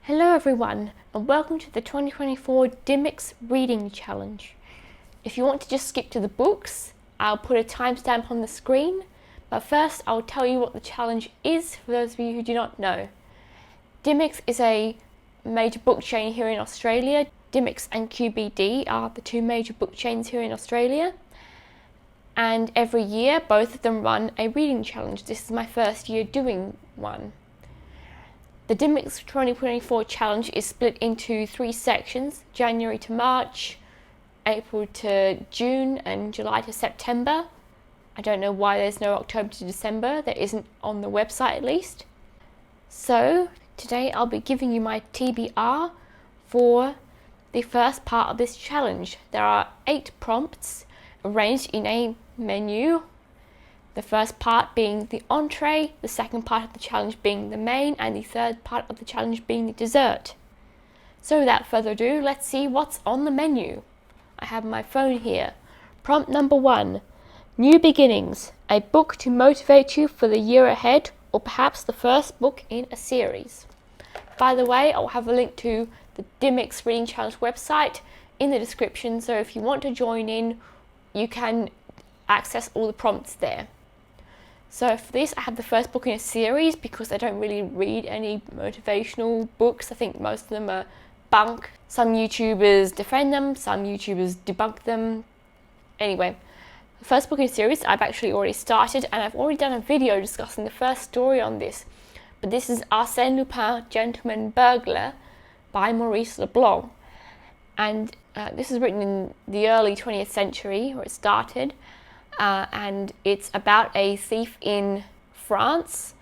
Hello everyone, and welcome to the 2024 Dymocks Reeding Challenge. If you want to just skip to the books, I'll put a timestamp on the screen, but first I'll tell you what the challenge is for those of you who do not know. Dymocks is a major book chain here in Australia. Dymocks and QBD are the two major book chains here in Australia, and every year both of them run a reading challenge. This is my first year doing one. The Dymocks 2024 challenge is split into three sections: January to March, April to June, and July to September. I don't know why there's no October to December. There isn't on the website at least. So today I'll be giving you my TBR for the first part of this challenge. There are 8 prompts arranged in a menu. The first part being the entree, the second part of the challenge being the main, and the third part of the challenge being the dessert. So without further ado, let's see what's on the menu. I have my phone here. Prompt number 1, New Beginnings, a book to motivate you for the year ahead, or perhaps the first book in a series. By the way, I'll have a link to the Dymocks Reading Challenge website in the description, so if you want to join in, you can access all the prompts there. So for this, I have the first book in a series because I don't really read any motivational books. I think most of them are bunk. Some YouTubers defend them, some YouTubers debunk them. Anyway, the first book in a series I've actually already started, and I've already done a video discussing the first story on this. But this is Arsène Lupin, Gentleman Burglar by Maurice Leblanc. And this is written in the early 20th century, where it started. And it's about a thief in France,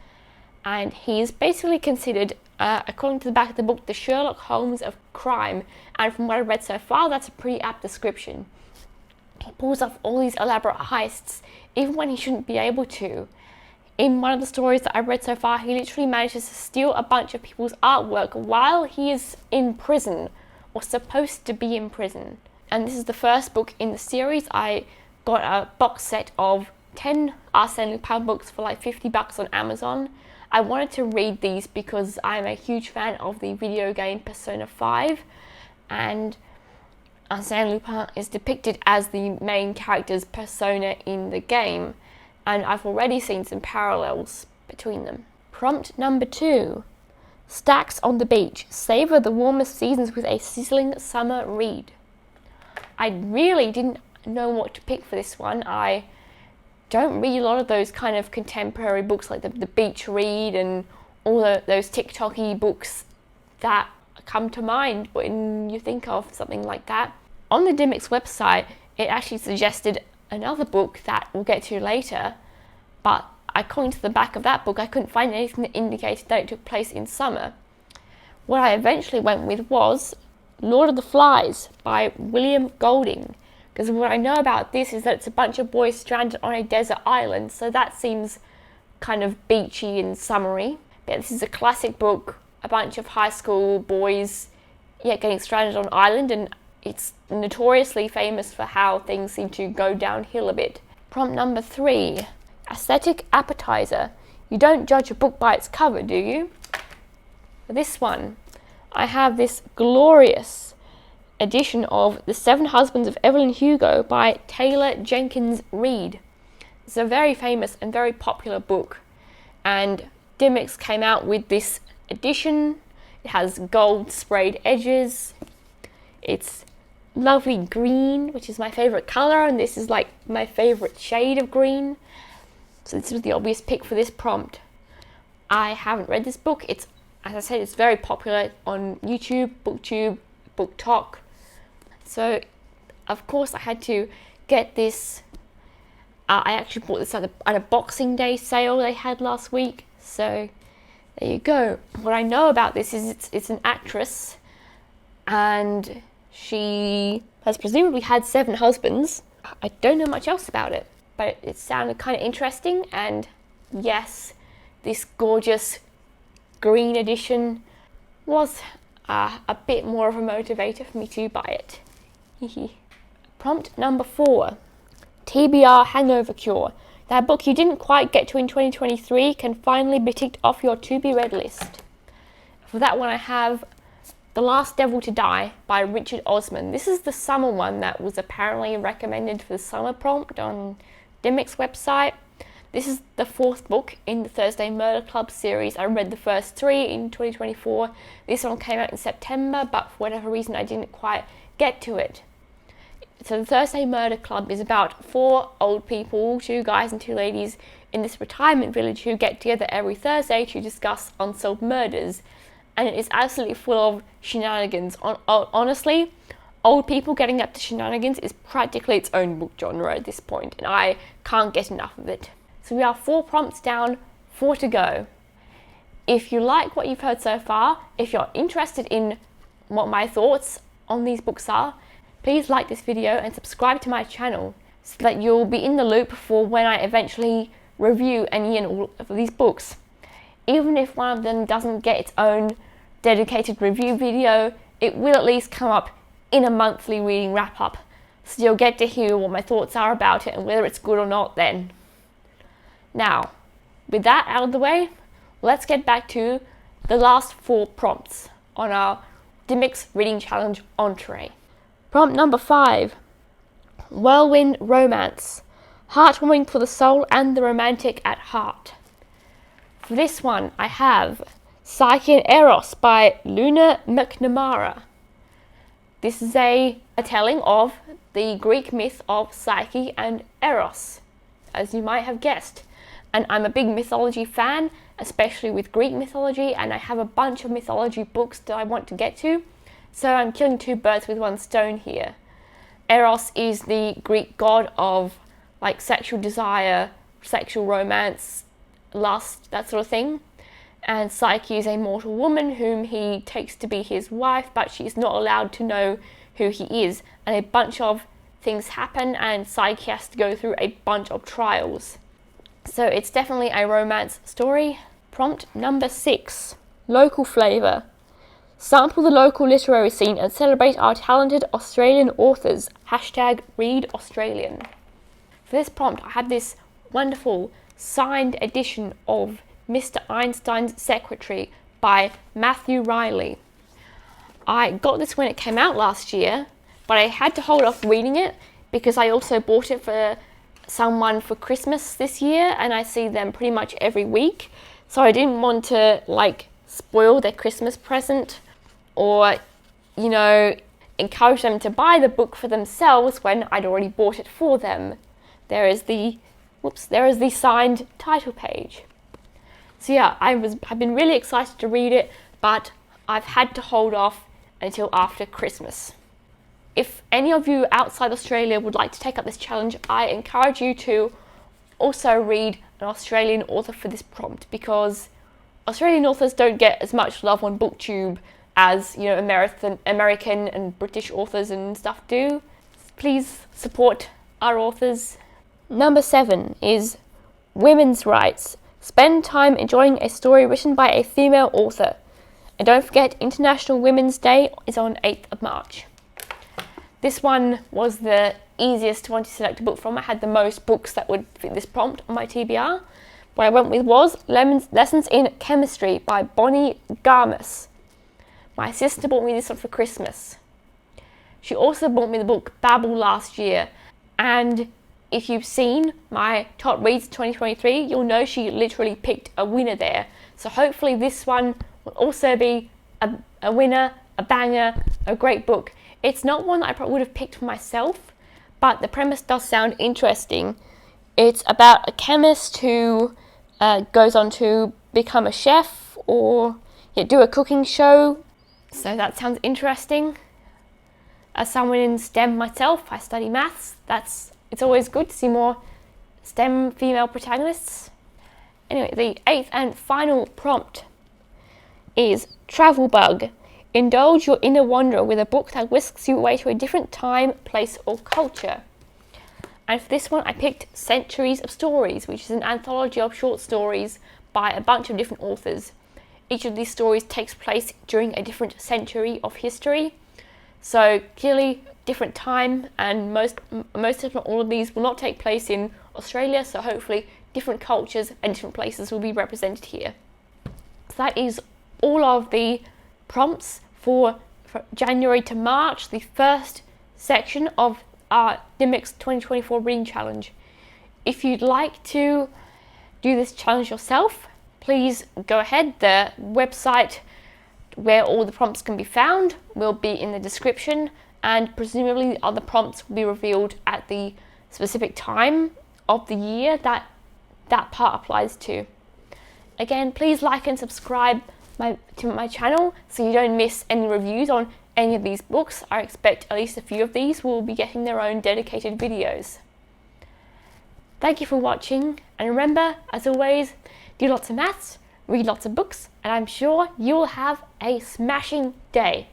and he's basically considered, according to the back of the book, the Sherlock Holmes of crime. And from what I've read so far, that's a pretty apt description. He pulls off all these elaborate heists, even when he shouldn't be able to. In one of the stories that I've read so far, he literally manages to steal a bunch of people's artwork while he is in prison, or supposed to be in prison. And this is the first book in the series. I got a box set of 10 Arsène Lupin books for like $50 on Amazon. I wanted to read these because I'm a huge fan of the video game Persona 5, and Arsène Lupin is depicted as the main character's persona in the game, and I've already seen some parallels between them. Prompt number 2, Stacks on the Beach, savour the warmest seasons with a sizzling summer read. I really didn't know what to pick for this one. I don't read a lot of those kind of contemporary books like the beach read and all those TikTok-y books that come to mind when you think of something like that. On the Dymocks website, it actually suggested another book that we'll get to later, but according to the back of that book, I couldn't find anything that indicated that it took place in summer. What I eventually went with was Lord of the Flies by William Golding, because what I know about this is that it's a bunch of boys stranded on a desert island, so that seems kind of beachy and summery. But this is a classic book, a bunch of high school boys getting stranded on an island, and it's notoriously famous for how things seem to go downhill a bit. Prompt number 3, Aesthetic Appetizer. You don't judge a book by its cover, do you? For this one, I have this glorious edition of The 7 Husbands of Evelyn Hugo by Taylor Jenkins Reid. It's a very famous and very popular book, and Dymocks came out with this edition. It has gold sprayed edges. It's lovely green, which is my favourite colour, and this is like my favourite shade of green. So this was the obvious pick for this prompt. I haven't read this book. It's, as I said, it's very popular on YouTube, BookTube, BookTok. So, of course, I had to get this. I actually bought this at a Boxing Day sale they had last week. So, there you go. What I know about this is it's an actress, and she has presumably had 7 husbands. I don't know much else about it, but it sounded kind of interesting. And yes, this gorgeous green edition was a bit more of a motivator for me to buy it. Prompt number 4, TBR Hangover Cure. That book you didn't quite get to in 2023 can finally be ticked off your to-be-read list. For that one I have The Last Devil to Die by Richard Osman. This is the summer one that was apparently recommended for the summer prompt on Dymocks website. This is the 4th book in the Thursday Murder Club series. I read the first 3 in 2024. This one came out in September, but for whatever reason I didn't quite get to it. So the Thursday Murder Club is about 4 old people, 2 guys and 2 ladies, in this retirement village who get together every Thursday to discuss unsolved murders. And it is absolutely full of shenanigans. Honestly, old people getting up to shenanigans is practically its own book genre at this point, and I can't get enough of it. So we are 4 prompts down, 4 to go. If you like what you've heard so far, if you're interested in what my thoughts on these books are, please like this video and subscribe to my channel so that you'll be in the loop for when I eventually review any and all of these books. Even if one of them doesn't get its own dedicated review video, it will at least come up in a monthly reading wrap-up, so you'll get to hear what my thoughts are about it and whether it's good or not then. Now, with that out of the way, let's get back to the last 4 prompts on our Dymocks Reading Challenge Entree. Prompt number 5, Whirlwind Romance, heartwarming for the soul and the romantic at heart. For this one, I have Psyche and Eros by McNamara. This is a telling of the Greek myth of Psyche and Eros, as you might have guessed. And I'm a big mythology fan, especially with Greek mythology, and I have a bunch of mythology books that I want to get to, so I'm killing 2 birds with 1 stone here. Eros is the Greek god of like sexual desire, sexual romance, lust, that sort of thing. And Psyche is a mortal woman whom he takes to be his wife, but she's not allowed to know who he is. And a bunch of things happen and Psyche has to go through a bunch of trials. So it's definitely a romance story. Prompt number 6, local flavour. Sample the local literary scene and celebrate our talented Australian authors. #ReadAustralian. For this prompt I had this wonderful signed edition of Mr. Einstein's Secretary by Matthew Reilly. I got this when it came out last year, but I had to hold off reading it because I also bought it for someone for Christmas this year, and I see them pretty much every week, so I didn't want to like spoil their Christmas present or, you know, encourage them to buy the book for themselves when I'd already bought it for them. There is the signed title page. So yeah, I've been really excited to read it, but I've had to hold off until after Christmas. If any of you outside Australia would like to take up this challenge, I encourage you to also read an Australian author for this prompt, because Australian authors don't get as much love on BookTube as, you know, American and British authors and stuff do. Please support our authors. Number 7 is women's rights. Spend time enjoying a story written by a female author. And don't forget, International Women's Day is on 8th of March. This one was the easiest one to select a book from. I had the most books that would fit this prompt on my TBR. What I went with was Lessons in Chemistry by Bonnie Garmus. My sister bought me this one for Christmas. She also bought me the book Babel last year, and if you've seen my top reads 2023, you'll know she literally picked a winner there. So hopefully this one will also be a winner, a banger, a great book. It's not one that I probably would have picked for myself, but the premise does sound interesting. It's about a chemist who goes on to become a chef or do a cooking show. So that sounds interesting. As someone in STEM myself, I study maths. It's always good to see more STEM female protagonists. Anyway, the 8th and final prompt is Travel Bug. Indulge your inner wanderer with a book that whisks you away to a different time, place or culture. And for this one I picked Centuries of Stories, which is an anthology of short stories by a bunch of different authors. Each of these stories takes place during a different century of history. So clearly different time, and most if not all of these will not take place in Australia, so hopefully different cultures and different places will be represented here. So that is all of the prompts for January to March, the first section of our Dymocks 2024 reading challenge. If you'd like to do this challenge yourself, please go ahead. The website where all the prompts can be found will be in the description, and presumably the other prompts will be revealed at the specific time of the year that part applies to. Again, please like and subscribe to my channel so you don't miss any reviews on any of these books. I expect at least a few of these will be getting their own dedicated videos. Thank you for watching, and remember, as always, do lots of maths, read lots of books, and I'm sure you'll have a smashing day.